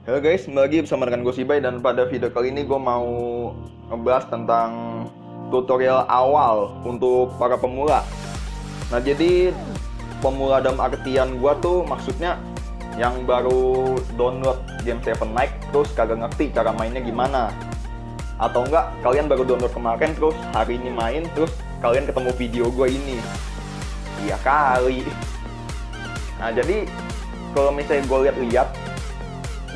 Halo guys, kembali lagi bersama dengan gue Sibai. Dan pada video kali ini gue mau ngebahas tentang tutorial awal untuk para pemula. Nah jadi pemula dalam artian gue tuh maksudnya yang baru download game Seven Night terus kagak ngerti cara mainnya gimana. Atau enggak, kalian baru download kemarin terus hari ini main terus kalian ketemu video gue ini. Iya kali. Nah jadi kalau misalnya gue lihat-lihat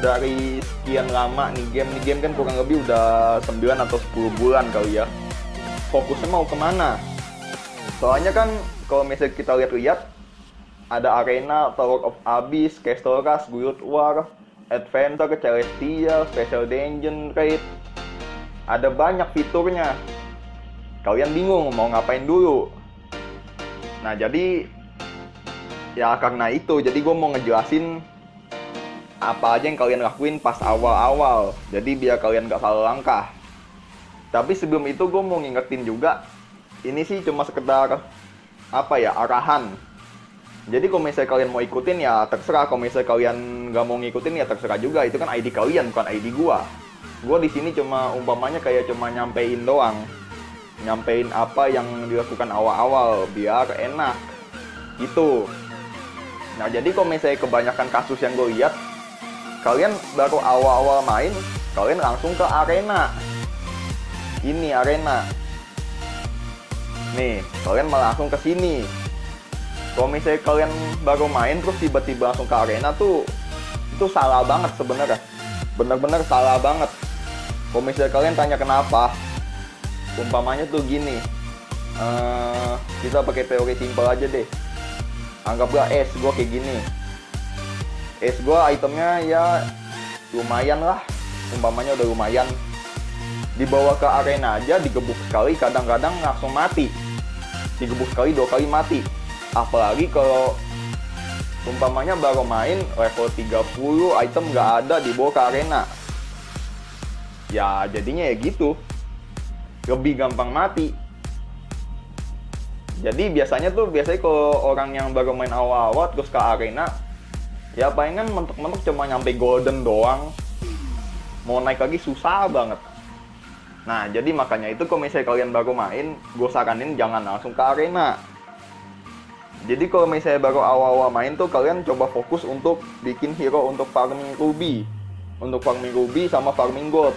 dari sekian lama nih game kan kurang lebih udah 9 atau 10 bulan kali ya. Fokusnya mau kemana? Soalnya kan kalau misalnya kita lihat-lihat ada Arena, Tower of Abyss, Castle Rush, Guild War, Adventure, Celestial, Special Dungeon Raid. Ada banyak fiturnya. Kalian bingung mau ngapain dulu. Nah jadi ya karena itu jadi gue mau ngejelasin apa aja yang kalian lakuin pas awal-awal, jadi biar kalian gak salah langkah. Tapi sebelum itu gue mau ngingetin juga, ini sih cuma sekedar arahan. Jadi kalau misalnya kalian mau ikutin ya terserah, kalau misalnya kalian gak mau ngikutin ya terserah juga. Itu kan ID kalian, bukan ID gua. Gua di sini cuma umpamanya kayak cuma nyampein doang, nyampein apa yang dilakukan awal-awal biar enak gitu. Nah jadi kalau misalnya kebanyakan kasus yang gue lihat, kalian baru awal-awal main, kalian langsung ke arena. Ini arena. Nih, kalian malah langsung ke sini. Kalau misalnya kalian baru main terus tiba-tiba langsung ke arena tuh, itu salah banget sebenarnya. Bener-bener salah banget. Kalau misalnya kalian tanya kenapa, umpamanya tuh gini. Kita pakai teori simpel aja deh. Anggaplah gua kayak gini. Gue itemnya ya lumayan lah, umpamanya udah lumayan. Dibawa ke arena aja digebuk sekali kadang-kadang langsung mati. Digebuk sekali 2 kali mati. Apalagi kalau umpamanya baru main level 30 item nggak ada dibawa ke arena. Ya jadinya ya gitu, lebih gampang mati. Jadi biasanya kalau orang yang baru main awal-awal terus ke arena, ya palingan mentok-mentok cuma nyampe golden doang. Mau naik lagi susah banget. Nah jadi makanya itu kalau misalnya kalian baru main, gue saranin jangan langsung ke arena. Jadi kalau misalnya baru awal-awal main tuh kalian coba fokus untuk bikin hero untuk farming ruby. Untuk farming ruby sama farming gold.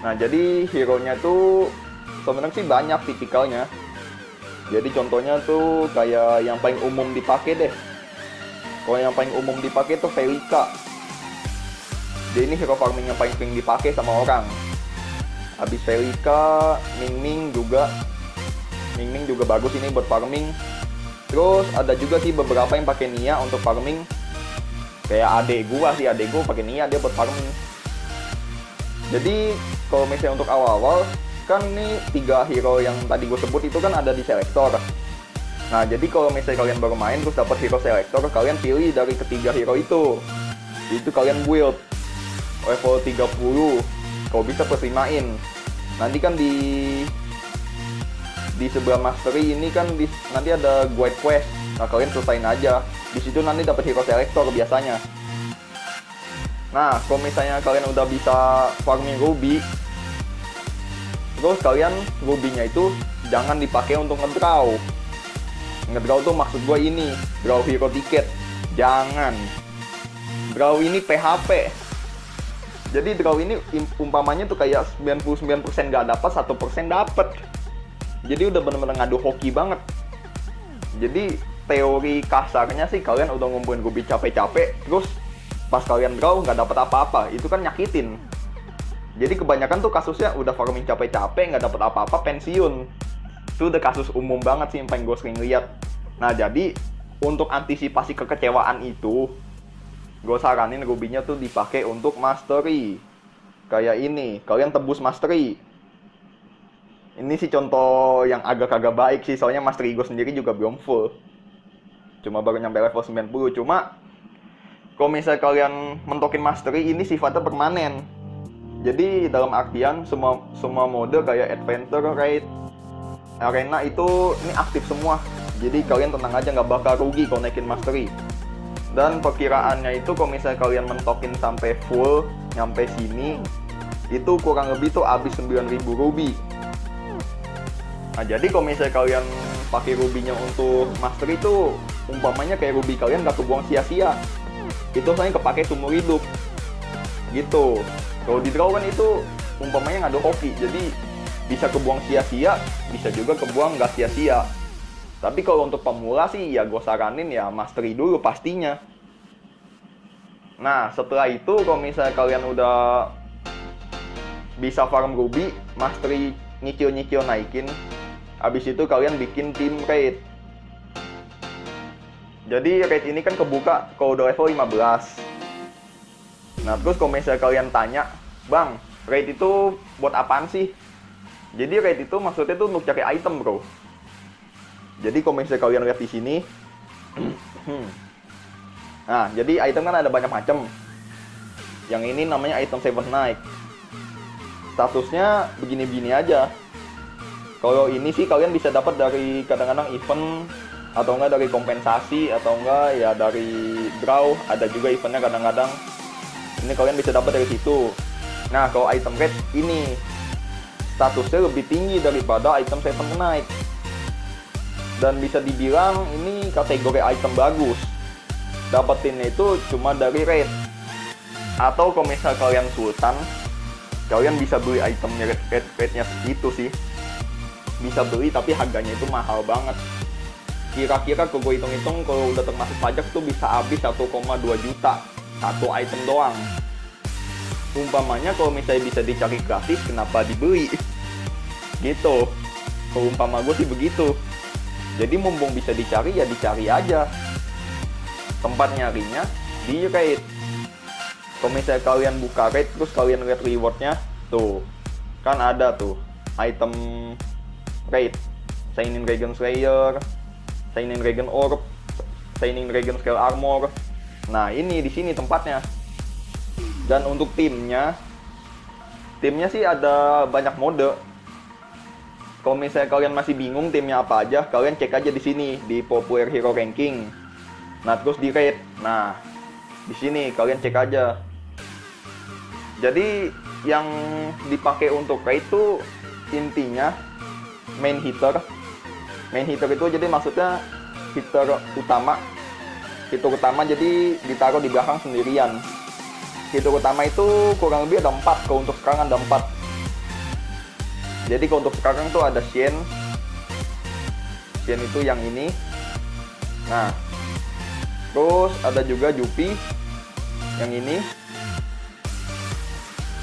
Nah jadi hero nya tuh sebenarnya sih banyak tipikalnya. Jadi contohnya tuh kayak yang paling umum dipakai deh. Kalau yang paling umum dipakai tuh Velika. Dia ini hero farming yang paling sering dipakai sama orang. Habis Velika, Ming juga. Ming juga bagus ini buat farming. Terus ada juga sih beberapa yang pakai Nia untuk farming. Kayak adek gua pakai Nia dia buat farming. Jadi kalau misalnya untuk awal-awal kan nih 3 hero yang tadi gue sebut itu kan ada di selektor. Nah jadi kalau misalnya kalian baru main terus dapat hero selector, kalian pilih dari ketiga hero itu. Itu kalian build level 30. Kalau bisa +5-in. Nanti kan di sebelah mastery ini kan nanti ada guide quest. Nah kalian selesain aja. Di situ nanti dapat hero selector biasanya. Nah kalau misalnya kalian udah bisa farming ruby, terus kalian ruby-nya itu jangan dipakai untuk ngedraw. Ngedraw tuh maksud gue ini, draw hero ticket. Jangan. Draw ini PHP. Jadi draw ini umpamanya tuh kayak 99% gak dapat, 1% dapat. Jadi udah bener-bener ngadu hoki banget. Jadi teori kasarnya sih kalian udah ngumpulin ruby capek-capek, terus pas kalian draw gak dapat apa-apa, itu kan nyakitin. Jadi kebanyakan tuh kasusnya udah farming capek-capek gak dapat apa-apa, pensiun. Itu udah kasus umum banget sih yang paling gue sering lihat. Nah jadi untuk antisipasi kekecewaan itu, gue saranin ruby-nya tuh dipakai untuk mastery. Kayak ini, kalian tebus mastery. Ini sih contoh yang agak-agak baik sih, soalnya mastery gue sendiri juga belum full. Cuma baru nyampe level 90. Cuma kalau misalnya kalian mentokin mastery, ini sifatnya permanen. Jadi dalam artian semua mode kayak adventure, raid, arena itu ini aktif semua. Jadi kalian tenang aja, nggak bakal rugi kalau naikin mastery. Dan perkiraannya itu kalau misalnya kalian mentokin sampai full nyampe sini, itu kurang lebih tuh habis 9.000 ruby. Nah, jadi kalau misalnya kalian pakai rubinya untuk master itu, umpamanya kayak ruby kalian gak kebuang sia-sia. Itu soalnya kepake seumur hidup. Gitu. Kalau di draw kan itu umpamanya ngadu hoki, jadi bisa kebuang sia-sia, bisa juga kebuang gak sia-sia. Tapi kalau untuk pemula sih ya gue saranin ya mastery dulu pastinya. Nah, setelah itu kalau misalnya kalian udah bisa farm ruby, mastery nyicil-nyicil naikin, habis itu kalian bikin tim raid. Jadi raid ini kan kebuka kalau udah level 15. Nah, terus kalau misalnya kalian tanya, "Bang, raid itu buat apaan sih?" Jadi raid itu maksudnya tuh untuk cari item, bro. Jadi kalau misalnya kalian lihat di sini, nah, jadi item kan ada banyak macam. Yang ini namanya item 7 Night. Statusnya begini-begini aja. Kalau ini sih kalian bisa dapat dari kadang-kadang event, atau enggak dari kompensasi, atau enggak ya dari draw. Ada juga eventnya kadang-kadang. Ini kalian bisa dapat dari situ. Nah, kalau item rate ini statusnya lebih tinggi daripada item 7 Night. Dan bisa dibilang ini kategori item bagus. Dapetinnya itu cuma dari raid. Atau kalau misal kalian sultan, kalian bisa beli itemnya rate-nya segitu sih. Bisa beli tapi harganya itu mahal banget. Kira-kira kalau gue hitung-hitung kalau udah termasuk pajak tuh bisa habis 1,2 juta satu item doang. Umpamanya kalau misalnya bisa dicari gratis, kenapa dibeli? Gitu. Kalau umpama gue sih begitu. Jadi mumpung bisa dicari ya dicari aja. Tempat nyarinya di raid. Kalau misalnya kalian buka raid terus kalian lihat rewardnya, tuh kan ada tuh item raid, Shining Dragon Slayer, Shining Dragon Orb, Shining Dragon Scale Armor. Nah, ini di sini tempatnya. Dan untuk timnya sih ada banyak mode. Kalau misalnya kalian masih bingung timnya apa aja, kalian cek aja di sini di Popular Hero Ranking. Nah, terus di raid. Nah, di sini kalian cek aja. Jadi yang dipakai untuk raid itu intinya main hitter. Main hitter itu jadi maksudnya hitter utama. Hitter utama jadi ditaruh di belakang sendirian. Hitter utama itu kurang lebih ada 4. Kalau untuk sekarang ada 4. Jadi kalau untuk sekarang tuh ada Shen. Shen itu yang ini. Nah, terus ada juga Jupi yang ini.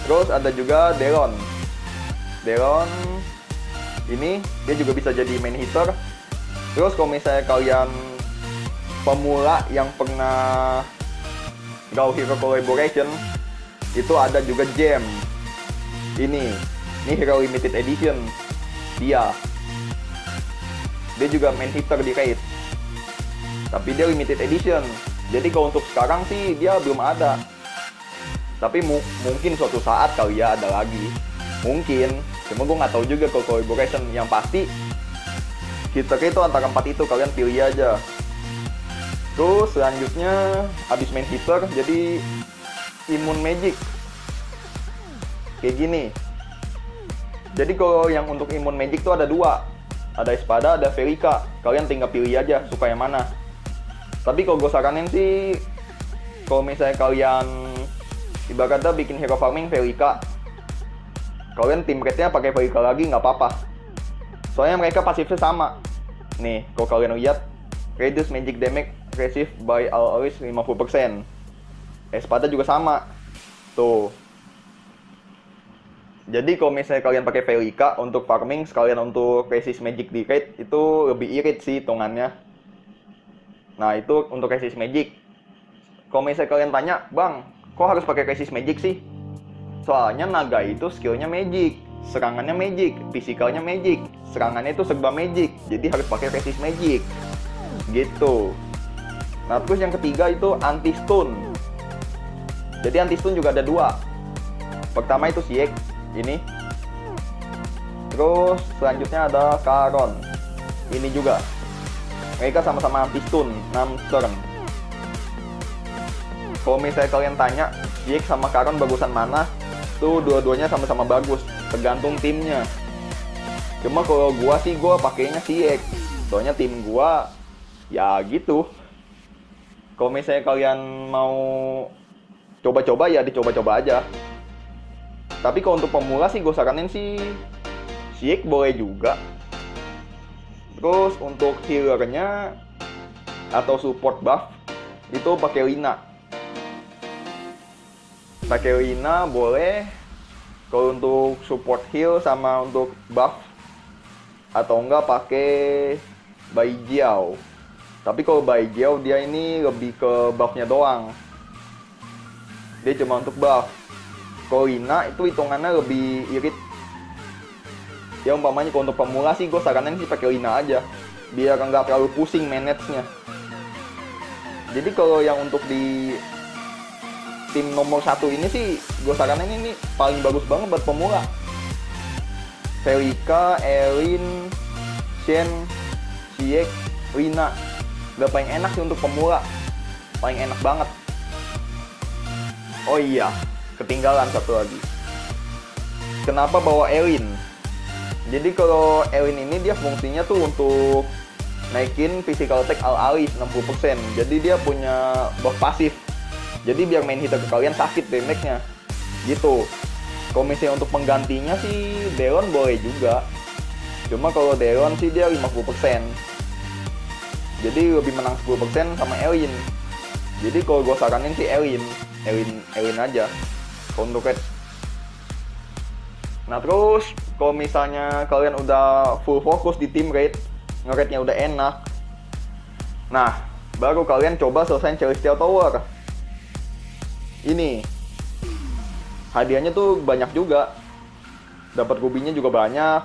Terus ada juga Delon. Delon ini dia juga bisa jadi main hitter. Terus kalau misalnya kalian pemula yang pernah Draw Hero Collaboration, itu ada juga Gem. Ini Hero Limited Edition. Dia juga main hitter di raid. Tapi dia limited edition. Jadi kalau untuk sekarang sih dia belum ada. Tapi mungkin suatu saat kali ya ada lagi. Mungkin. Cuma gue nggak tahu juga kalau collaboration. Yang pasti hitter itu antara 4 itu, kalian pilih aja. Terus selanjutnya habis main hitter jadi imun magic. Kayak gini. Jadi kalau yang untuk imun magic tuh ada 2. Ada Espada, ada Velika. Kalian tinggal pilih aja suka yang mana. Tapi kalau gue saranin sih, kalau misalnya kalian ibaratnya bikin hero farming Velika, kalian tim rate-nya pakai Velika lagi nggak apa-apa. Soalnya mereka pasifnya sama. Nih, kalau kalian lihat, reduce magic damage received by all allies 50%. Espada juga sama. Tuh. Jadi kalau misalnya kalian pakai Velika untuk farming sekalian untuk resist magic di raid, itu lebih irit sih hitungannya. Nah, itu untuk resist magic. Kalau misalnya kalian tanya, "Bang, kok harus pakai resist magic sih?" Soalnya naga itu skillnya magic, serangannya magic, fisikalnya magic, serangannya itu serba magic, jadi harus pakai resist magic. Gitu. Nah, terus yang ketiga itu anti stun. Jadi anti stun juga ada 2. Pertama itu Sieg, ini. Terus selanjutnya ada Karon. Ini juga. Mereka sama-sama anti stun 6 turn. Kalau misalnya kalian tanya Ziyech sama Karon bagusan mana, tuh dua-duanya sama-sama bagus, tergantung timnya. Cuma kalau gua sih gua pakainya Ziyech, soalnya tim gua ya gitu. Kalau misalnya kalian mau coba-coba ya dicoba-coba aja. Tapi kalau untuk pemula sih gue saranin sih Ziyech boleh juga. Terus untuk healernya atau support buff itu pakai Lina. Pakai Lina boleh. Kalau untuk support heal sama untuk buff, atau enggak pakai Bai Jiao. Tapi kalau Bai Jiao dia ini lebih ke buffnya doang. Dia cuma untuk buff. Kalau Lina itu hitungannya lebih irit. Ya umpamanya kalau untuk pemula sih gue saranin sih pakai Lina aja, biar nggak terlalu pusing manage-nya. Jadi kalau yang untuk di tim nomor 1 ini sih gue saranin ini paling bagus banget buat pemula. Felika, Elin, Shen, Ziyech, Lina. Udah paling enak sih untuk pemula. Paling enak banget. Oh iya, ketinggalan satu lagi. Kenapa bawa Elin? Jadi kalau Elin ini dia fungsinya tuh untuk naikin physical attack al-alih 60%. Jadi dia punya buff pasif. Jadi biar main hitter ke kalian sakit damage-nya. Gitu. Kalau misalnya untuk penggantinya sih Delon boleh juga. Cuma kalau Delon sih dia 50%. Jadi lebih menang 10% sama Elin. Jadi kalau gue saranin sih Elin aja. Kalau untuk red. Nah terus kalau misalnya kalian udah full fokus di tim raid, nge-raidnya udah enak, nah baru kalian coba selesain Celestial Tower. Ini hadiahnya tuh banyak juga, dapat rubinya juga banyak,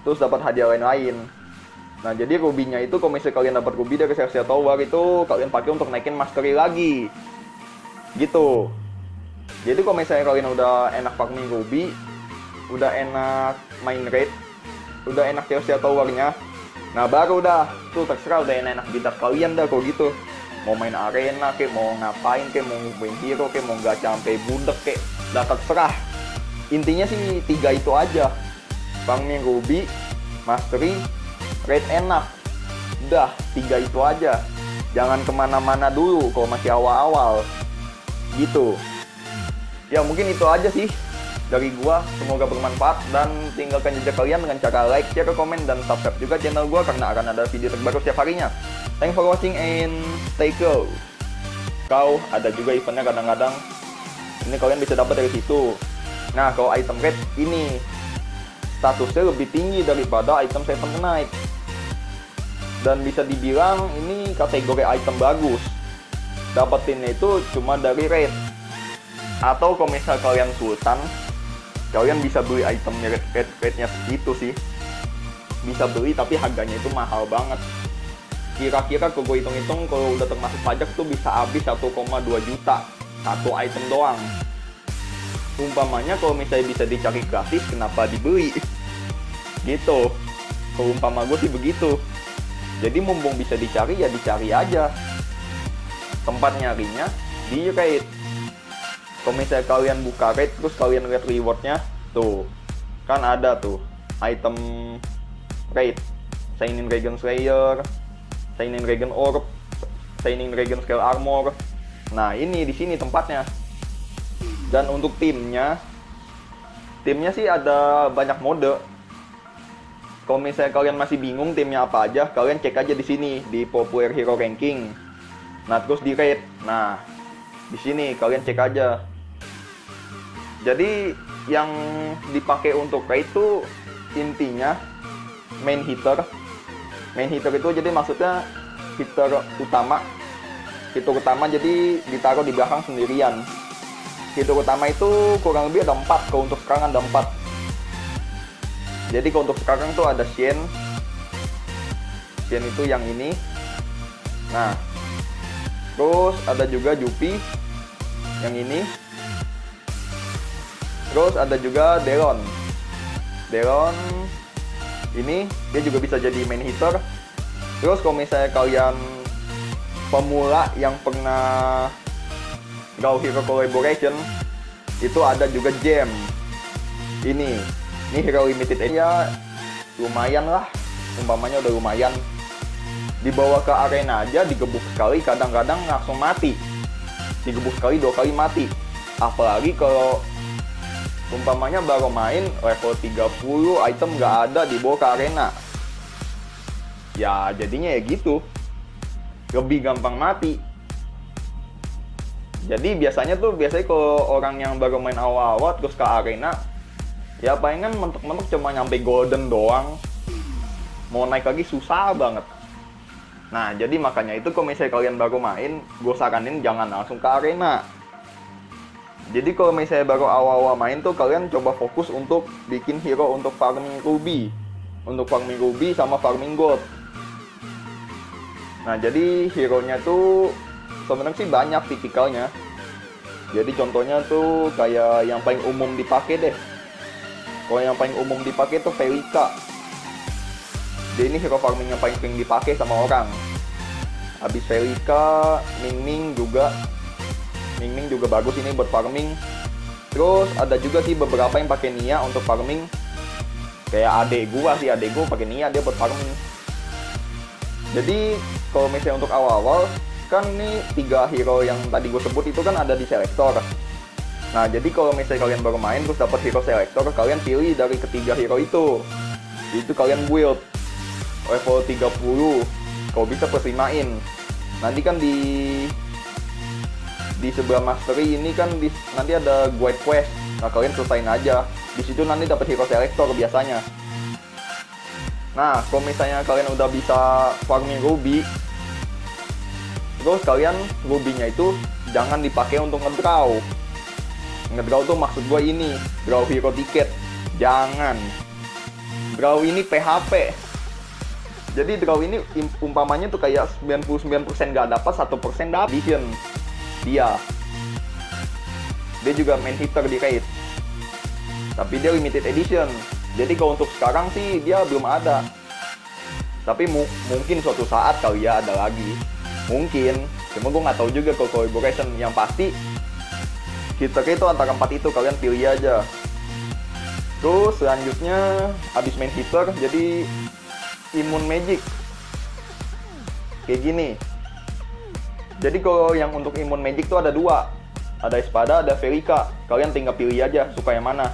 terus dapat hadiah lain-lain. Nah jadi rubinya itu kalau misalnya kalian dapat ruby dari Celestial Tower itu kalian pakai untuk naikin mastery lagi gitu. Jadi kalau misalnya kalian udah enak farming ruby, udah enak main raid, udah enak Celestial Tower-nya, nah baru dah tuh terserah udah enak bidat kalian dah kalau gitu. Mau main arena kek, mau ngapain kek, mau main hero kek, mau gacha sampai budek kek, dah terserah. Intinya sih 3 itu aja, farming ruby, mastery, raid enak. Udah 3 itu aja, jangan kemana-mana dulu kalau masih awal-awal gitu. Ya mungkin itu aja sih dari gua, semoga bermanfaat dan tinggalkan jejak kalian dengan cara like, share, komen, dan subscribe juga channel gua karena akan ada video terbaru setiap harinya. Thanks for watching and stay close. Kau ada juga eventnya kadang-kadang, ini kalian bisa dapat dari situ. Nah kalau item raid ini statusnya lebih tinggi daripada item 7 night, dan bisa dibilang ini kategori item bagus. Dapetinnya itu cuma dari raid. Atau kalau misal kalian sultan, kalian bisa beli itemnya raid-nya segitu sih. Bisa beli tapi harganya itu mahal banget. Kira-kira kalau gue hitung-hitung kalau udah termasuk pajak tuh bisa habis 1,2 juta satu item doang. Umpamanya kalau misalnya bisa dicari gratis, kenapa dibeli? Gitu. Kalau umpama gue sih begitu. Jadi mumpung bisa dicari ya dicari aja. Tempat nyarinya di raid. Kalau misalnya kalian buka raid terus kalian lihat rewardnya, tuh kan ada tuh item raid, Shining Dragon Slayer, Shining Dragon Orb, Shining Dragon Scale Armor. Nah ini di sini tempatnya. Dan untuk timnya sih ada banyak mode. Kalau misalnya kalian masih bingung timnya apa aja, kalian cek aja di sini di Popular Hero Ranking. Nah terus di raid. Nah di sini kalian cek aja. Jadi yang dipakai untuk raid itu intinya main hitter. Main hitter itu jadi maksudnya hitter utama. Hitter utama jadi ditaruh di belakang sendirian. Hitter utama itu kurang lebih ada 4. Kalau untuk sekarang ada 4. Jadi kalau untuk sekarang tuh ada Shen. Shen itu yang ini. Nah terus ada juga Jupi yang ini. Terus ada juga Delon. Delon ini dia juga bisa jadi main hitter. Terus kalau misalnya kalian pemula yang pernah Draw Hero Collaboration itu ada juga gem. Ini Hero Limited ya lumayan lah, umpamanya udah lumayan. Dibawa ke arena aja digebuk sekali kadang-kadang langsung mati. Digebuk sekali 2 kali mati. Apalagi kalau umpamanya baru main level 30 item nggak ada dibawa ke arena. Ya jadinya ya gitu, lebih gampang mati. Jadi biasanya kalau orang yang baru main awal-awal terus ke arena, ya palingan mentok-mentok cuma nyampe golden doang. Mau naik lagi susah banget. Nah jadi makanya itu kalau misalnya kalian baru main, gue saranin jangan langsung ke arena. Jadi kalau misalnya baru awal-awal main tuh kalian coba fokus untuk bikin hero untuk farming ruby. Untuk farming ruby sama farming gold. Nah jadi hero-nya tuh sebenarnya sih banyak tipikalnya. Jadi contohnya tuh kayak yang paling umum dipakai deh. Kalau yang paling umum dipakai tuh Felika. Jadi ini hero farming yang paling sering dipakai sama orang. Habis Felika, Ming juga. Ming juga bagus ini buat farming. Terus ada juga sih beberapa yang pakai Nia untuk farming. Kayak adek gua pakai Nia dia buat farming. Jadi kalau misalnya untuk awal-awal kan nih 3 hero yang tadi gue sebut itu kan ada di selektor. Nah jadi kalau misalnya kalian baru main terus dapat hero selektor, kalian pilih dari ketiga hero itu kalian build level 30. Kalau bisa plus 5-in. Nanti kan di sebelah mastery ini kan nanti ada guide quest. Nah kalian selesain aja. Di situ nanti dapat hero selektor biasanya. Nah, kalau misalnya kalian udah bisa farming ruby, terus kalian ruby-nya itu jangan dipakai untuk ngedraw. Ngedraw tuh maksud gue ini, draw hero ticket. Jangan. Draw ini PHP. Jadi draw ini umpamanya tuh kayak 99% gak dapat, 1% dapat edition. Dia juga main hitter di raid. Tapi dia limited edition. Jadi kalau untuk sekarang sih dia belum ada. Tapi mungkin suatu saat kali ya ada lagi. Mungkin. Cuma gue nggak tahu juga kalau collaboration. Yang pasti hitter itu antara 4 itu, kalian pilih aja. Terus selanjutnya abis main hitter jadi imun magic. Kayak gini. Jadi kalau yang untuk imun magic tuh ada 2. Ada Espada, ada Felika. Kalian tinggal pilih aja suka yang mana.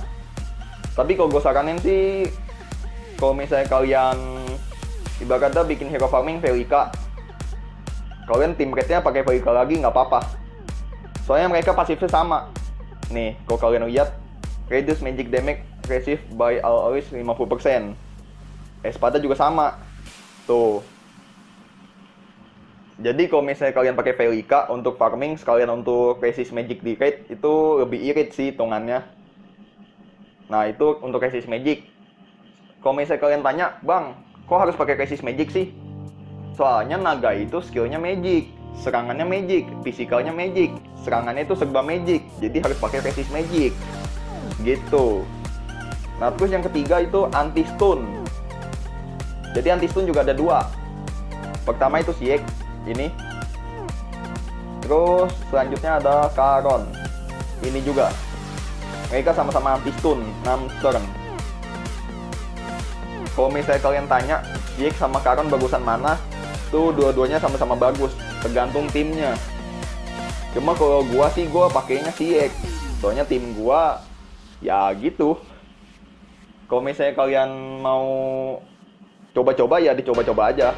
Tapi kalau gue saranin sih, kalau misalnya kalian ibaratnya bikin hero farming Felika, kalian tim rate-nya pakai Felika lagi nggak apa-apa. Soalnya mereka pasifnya sama. Nih, kalau kalian lihat, reduce magic damage received by all always 50%. Espada juga sama. Tuh. Jadi kalau misalnya kalian pakai Felika untuk farming sekalian untuk resist magic di raid, itu lebih irit sih hitungannya. Nah itu untuk resist magic. Kalau misalnya kalian tanya, bang, kok harus pakai resist magic sih? Soalnya naga itu skillnya magic, serangannya magic, fisikalnya magic, serangannya itu serba magic. Jadi harus pakai resist magic. Gitu. Nah terus yang ketiga itu anti stun. Jadi anti stun juga ada 2. Pertama itu Sieg, ini. Terus selanjutnya ada Karon. Ini juga. Mereka sama-sama anti stun 6 turn. Kalau misalnya kalian tanya Sieg sama Karon bagusan mana, tuh dua-duanya sama-sama bagus, tergantung timnya. Cuma kalau gua sih gua pakainya Sieg. Soalnya tim gua ya gitu. Kalau misalnya kalian mau coba-coba ya dicoba-coba aja.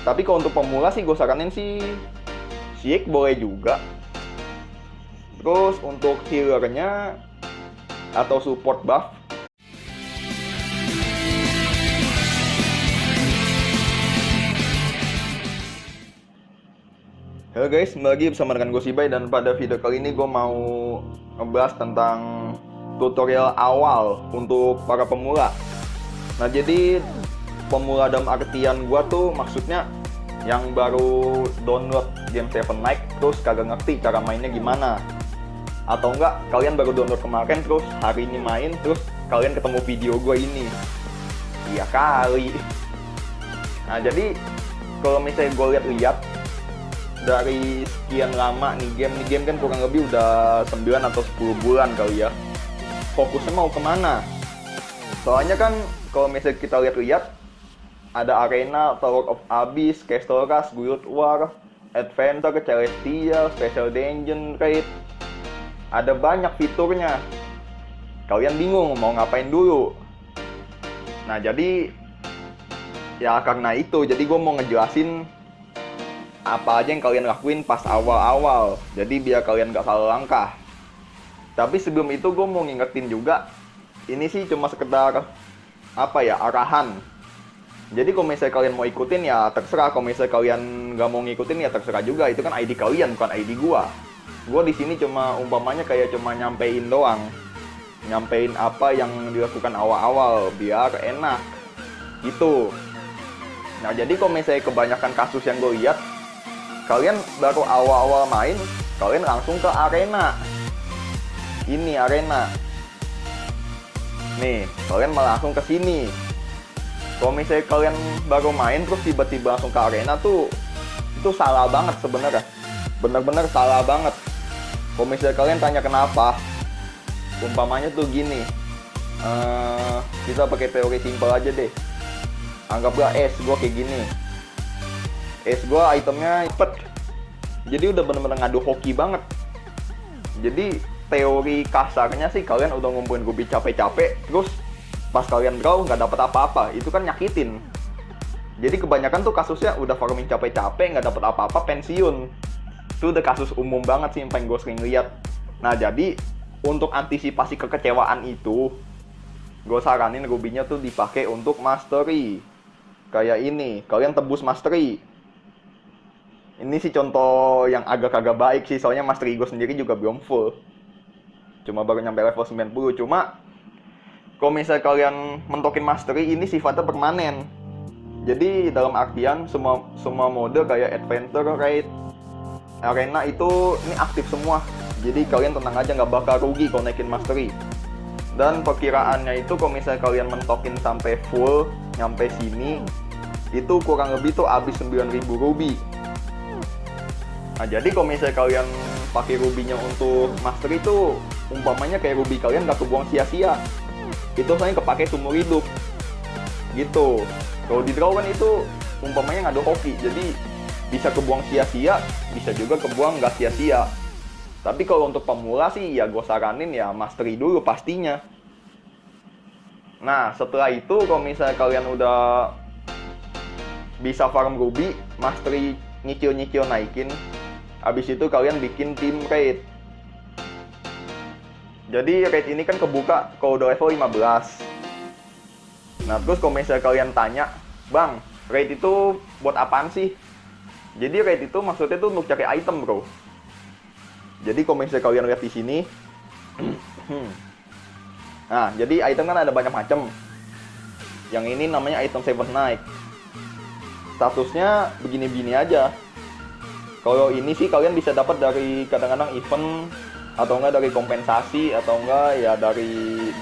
Tapi kalau untuk pemula sih gua saranin sih Sieg boleh juga. Terus untuk healernya atau support buff, halo guys, kembali lagi bersama dengan gue Sibai. Dan pada video kali ini gue mau ngebahas tentang tutorial awal untuk para pemula. Nah jadi pemula dalam artian gue tuh maksudnya yang baru download game 7 Night terus kagak ngerti cara mainnya gimana. Atau enggak, kalian baru download kemarin terus hari ini main, terus kalian ketemu video gue ini. Iya kali. Nah jadi kalau misalnya gue lihat dari sekian lama nih game kan kurang lebih udah 9 atau 10 bulan kali ya. Fokusnya mau kemana? Soalnya kan kalau misalnya kita lihat-lihat, ada Arena, Tower of Abyss, Castle Rush, Guild War, Adventure, Celestial, Special Dungeon Raid. Ada banyak fiturnya. Kalian bingung mau ngapain dulu. Nah jadi ya karena itu, jadi gue mau ngejelasin apa aja yang kalian lakuin pas awal-awal. Jadi biar kalian gak salah langkah. Tapi sebelum itu gue mau ngingetin juga, ini sih cuma sekedar apa ya, arahan. Jadi kalau misalnya kalian mau ikutin ya terserah, kalau misalnya kalian gak mau ngikutin ya terserah juga. Itu kan ID kalian, bukan ID gua. Gua di sini cuma umpamanya kayak cuma nyampein doang. Nyampein apa yang dilakukan awal-awal biar enak. Gitu. Nah, jadi kalau misalnya kebanyakan kasus yang gue lihat, kalian baru awal-awal main, kalian langsung ke arena. Ini arena. Nih, kalian malah langsung ke sini. Kalau misalnya kalian baru main terus tiba-tiba langsung ke arena tuh, itu salah banget sebenarnya. Bener-bener salah banget. Kalau misalnya kalian tanya kenapa, umpamanya tuh gini. Kita pakai teori simpel aja deh. Anggaplah gue kayak gini. Gue itemnya cepet. Jadi udah bener-bener ngadu hoki banget. Jadi teori kasarnya sih kalian udah ngumpulin ruby capek-capek, terus pas kalian draw nggak dapat apa-apa, itu kan nyakitin. Jadi kebanyakan tuh kasusnya udah farming capek-capek nggak dapat apa-apa, pensiun. Itu udah kasus umum banget sih yang paling gue sering lihat. Nah jadi untuk antisipasi kekecewaan itu, gue saranin rubinya tuh dipakai untuk mastery. Kayak ini, kalian tebus mastery. Ini sih contoh yang agak-agak baik sih, soalnya mastery gue sendiri juga belum full. Cuma baru nyampe level 90. Cuma kalau misalnya kalian mentokin mastery, ini sifatnya permanen. Jadi dalam artian semua mode kayak Adventure, Raid, Arena itu ini aktif semua. Jadi kalian tenang aja, nggak bakal rugi kalau naikin mastery. Dan perkiraannya itu kalau misalnya kalian mentokin sampai full, nyampe sini, itu kurang lebih tuh habis 9.000 ruby. Nah jadi kalau misalnya kalian pakai rubinya untuk mastery itu, umpamanya kayak ruby kalian nggak kebuang sia-sia. Itu soalnya kepake seumur hidup. Gitu. Kalau di draw kan itu umpamanya ngadu hoki, jadi bisa kebuang sia-sia, bisa juga kebuang nggak sia-sia. Tapi kalau untuk pemula sih ya gue saranin ya mastery dulu pastinya. Nah setelah itu kalau misalnya kalian udah bisa farm ruby, mastery nyicil-nyicil naikin, habis itu kalian bikin tim raid. Jadi raid ini kan kebuka kalau udah level 15. Nah terus kalau misalnya kalian tanya, bang, raid itu buat apaan sih? Jadi raid itu maksudnya tuh untuk cari item bro. Jadi kalau misalnya kalian lihat di sini, nah jadi item kan ada banyak macam. Yang ini namanya item Seven Night. Statusnya begini-begini aja. Kalau ini sih kalian bisa dapat dari kadang-kadang event, atau enggak dari kompensasi, atau enggak ya dari